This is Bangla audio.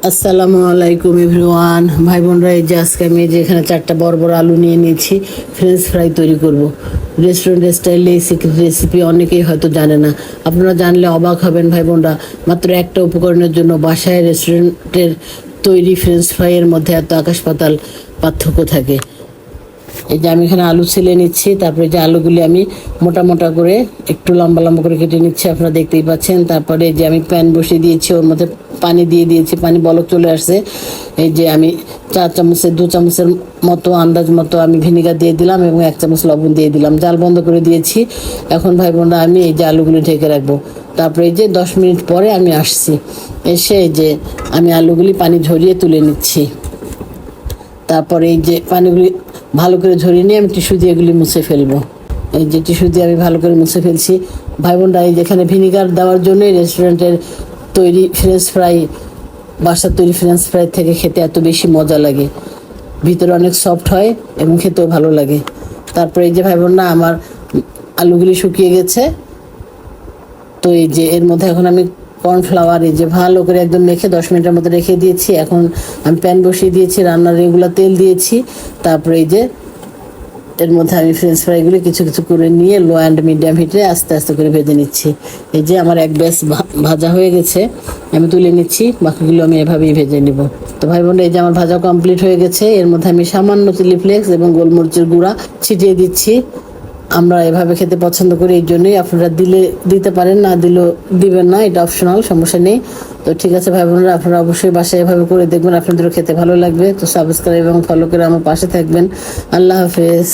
আসসালামু আলাইকুম এভরিওয়ান, ভাই বোনরা। এই যে আজকে আমি যে এখানে 4টা বড় বড় আলু নিয়ে নিয়েছি, ফ্রেঞ্চ ফ্রাই তৈরি করব। রেস্টুরেন্ট স্টাইলে এই সিক্রেট রেসিপি অনেকেই হয়তো জানে না। আপনারা জানলে অবাক হবেন ভাই বোনরা। মাত্র একটা উপকরণের জন্য বাসায় রেস্টুরেন্টের তৈরি ফ্রেঞ্চ ফ্রাইয়ের মধ্যে এত আকাশ পাতাল পার্থক্য থাকে। এই যে আমি এখানে আলু ছিলে নিচ্ছি, তারপরে যে আলুগুলি আমি মোটা মোটা করে একটু লম্বা লম্বা করে কেটে নিচ্ছি, আপনারা দেখতেই পাচ্ছেন। তারপরে যে আমি প্যান বসিয়ে দিয়েছি, ওর মধ্যে পানি দিয়ে দিয়েছি, পানি বলক চলে আসছে। এই যে আমি 2 চামচের মতো আন্দাজ মতো আমি ভিনেগার দিয়ে দিলাম এবং 1 চামচ লবণ দিয়ে দিলাম। জাল বন্ধ করে দিয়েছি। এখন ভাই বোনরা আমি এই যে আলুগুলি ঢেকে রাখবো। তারপরে এই যে 10 মিনিট পরে আমি আসছি, এসে এই যে আমি আলুগুলি পানি ঝরিয়ে তুলে নিচ্ছি। তারপরে এই যে পানিগুলি ভালো করে ঝরিয়ে নিয়ে আমি টিস্যু দিয়ে এগুলি মুছে ফেলবো। এই যে টিস্যু দিয়ে আমি ভালো করে মুছে ফেলছি। ভাই বোনরা, এই যেখানে ভিনিগার দেওয়ার জন্যই রেস্টুরেন্টের তৈরি ফ্রেঞ্চ ফ্রাই বাসার তৈরি ফ্রেঞ্চ ফ্রাই থেকে খেতে এত বেশি মজা লাগে। ভিতরে অনেক সফট হয় এবং খেতেও ভালো লাগে। তারপরে এই যে ভাই বোনরা, আমার আলুগুলি শুকিয়ে গেছে। তো এই যে এর মধ্যে এখন আমি কর্নফ্লাওয়ার এই যে ভালো করে একদম মেখে 10 মিনিটের মতো রেখে দিয়েছি। এখন আমি প্যান বসিয়ে দিয়েছি, রান্নার রেগুলার তেল দিয়েছি। তারপরে এই যে এর মধ্যে আমি ফ্রেঞ্চ ফ্রাইগুলো কিছু কিছু করে নিয়ে লো অ্যান্ড মিডিয়াম হিটে আস্তে আস্তে করে ভেজে নিচ্ছি। এই যে আমার এক ব্যাচ ভাজা হয়ে গেছে, আমি তুলে নিচ্ছি। বাকিগুলো আমি এভাবেই ভেজে নিব। তো ভাই বোন, এই যে আমার ভাজা কমপ্লিট হয়ে গেছে। এর মধ্যে আমি সামান্য চিলি ফ্লেক্স এবং গোলমরিচের গুঁড়া ছিটিয়ে দিচ্ছি। আমরা এভাবে খেতে পছন্দ করি, এই জন্যই। আপনারা দিলে দিতে পারেন, না দিলেও দিবেন না, এটা অপশনাল, সমস্যা নেই। তো ঠিক আছে ভাই বোনেরা, আপনারা অবশ্যই বাসায় এভাবে করে দেখবেন, আপনাদেরও খেতে ভালো লাগবে। তো সাবস্ক্রাইব এবং ফলো করে আমার পাশে থাকবেন। আল্লাহ হাফেজ।